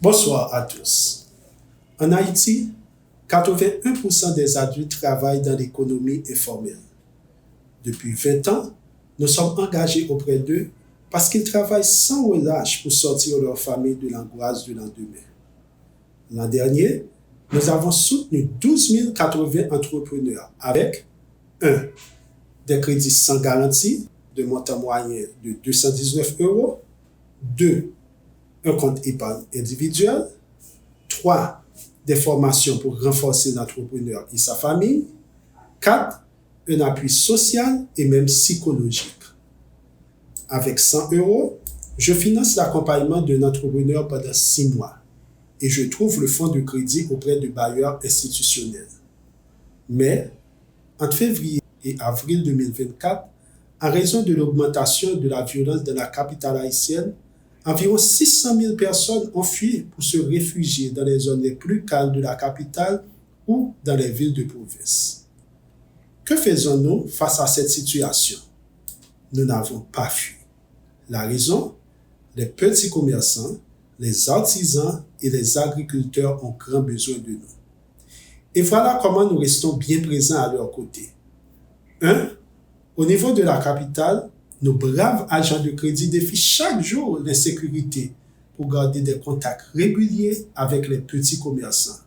Bonsoir à tous. En Haïti, 81% des adultes travaillent dans l'économie informelle. Depuis 20 ans, nous sommes engagés auprès d'eux parce qu'ils travaillent sans relâche pour sortir leur famille de l'angoisse du lendemain. L'an dernier, nous avons soutenu 12 080 entrepreneurs avec 1. Des crédits sans garantie de montant moyen de 219 euros, 2. Un compte épargne individuel, 3. Des formations pour renforcer l'entrepreneur et sa famille, 4. Un appui social et même psychologique. Avec 100 euros, je finance l'accompagnement d'un entrepreneur pendant 6 mois et je trouve le fonds de crédit auprès de bailleurs institutionnels. Mais, entre février et avril 2024, en raison de l'augmentation de la violence dans la capitale haïtienne, environ 600 000 personnes ont fui pour se réfugier dans les zones les plus calmes de la capitale ou dans les villes de province. Que faisons-nous face à cette situation? Nous n'avons pas fui. La raison? Les petits commerçants, les artisans et les agriculteurs ont grand besoin de nous. Et voilà comment nous restons bien présents à leur côté. 1. Au niveau de la capitale, nos braves agents de crédit défient chaque jour l'insécurité pour garder des contacts réguliers avec les petits commerçants.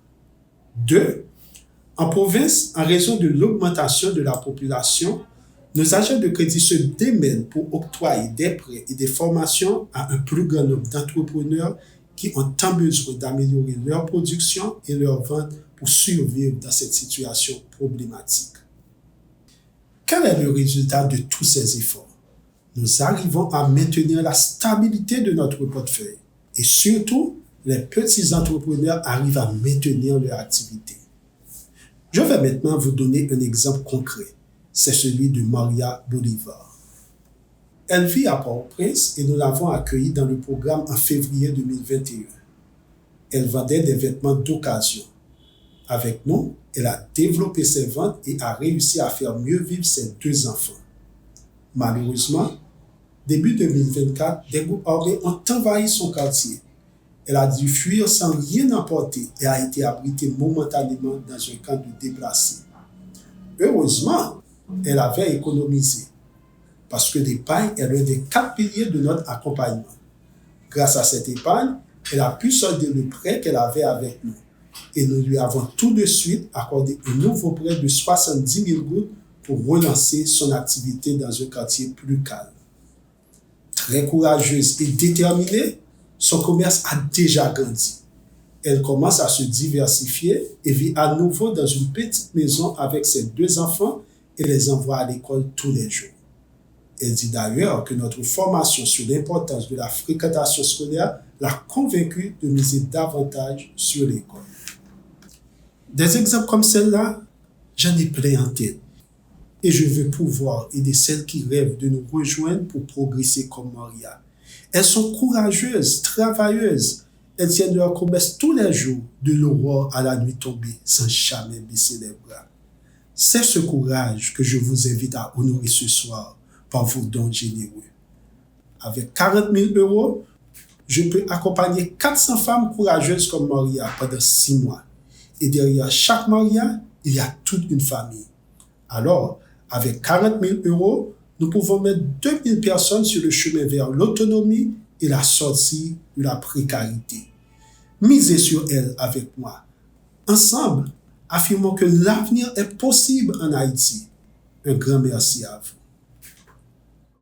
2. En province, en raison de l'augmentation de la population, nos agents de crédit se démènent pour octroyer des prêts et des formations à un plus grand nombre d'entrepreneurs qui ont tant besoin d'améliorer leur production et leur vente pour survivre dans cette situation problématique. Quel est le résultat de tous ces efforts? Nous arrivons à maintenir la stabilité de notre portefeuille et surtout, les petits entrepreneurs arrivent à maintenir leur activité. Je vais maintenant vous donner un exemple concret. C'est celui de Maria Bolivar. Elle vit à Port-au-Prince et nous l'avons accueillie dans le programme en février 2021. Elle vendait des vêtements d'occasion. Avec nous, elle a développé ses ventes et a réussi à faire mieux vivre ses 2 enfants. Malheureusement, début 2024, des groupes armés ont envahi son quartier. Elle a dû fuir sans rien emporter et a été abritée momentanément dans un camp de déplacés. Heureusement, elle avait économisé parce que l'épargne est l'un des 4 piliers de notre accompagnement. Grâce à cette épargne, elle a pu solder le prêt qu'elle avait avec nous et nous lui avons tout de suite accordé un nouveau prêt de 70 000 gouttes pour relancer son activité dans un quartier plus calme. Très courageuse et déterminée, son commerce a déjà grandi. Elle commence à se diversifier et vit à nouveau dans une petite maison avec ses 2 enfants et les envoie à l'école tous les jours. Elle dit d'ailleurs que notre formation sur l'importance de la fréquentation scolaire l'a convaincue de miser davantage sur l'école. Des exemples comme celle-là, j'en ai plein en tête. Et je veux pouvoir aider celles qui rêvent de nous rejoindre pour progresser comme Maria. Elles sont courageuses, travailleuses. Elles tiennent leur commerce tous les jours, de l'aurore à la nuit tombée, sans jamais baisser les bras. C'est ce courage que je vous invite à honorer ce soir par vos dons généreux. Avec 40 000 euros, je peux accompagner 400 femmes courageuses comme Maria pendant 6 mois. Et derrière chaque Maria, il y a toute une famille. Alors, avec 40 000 euros, nous pouvons mettre 2 000 personnes sur le chemin vers l'autonomie et la sortie de la précarité. Misez sur elles avec moi. Ensemble, affirmons que l'avenir est possible en Haïti. Un grand merci à vous.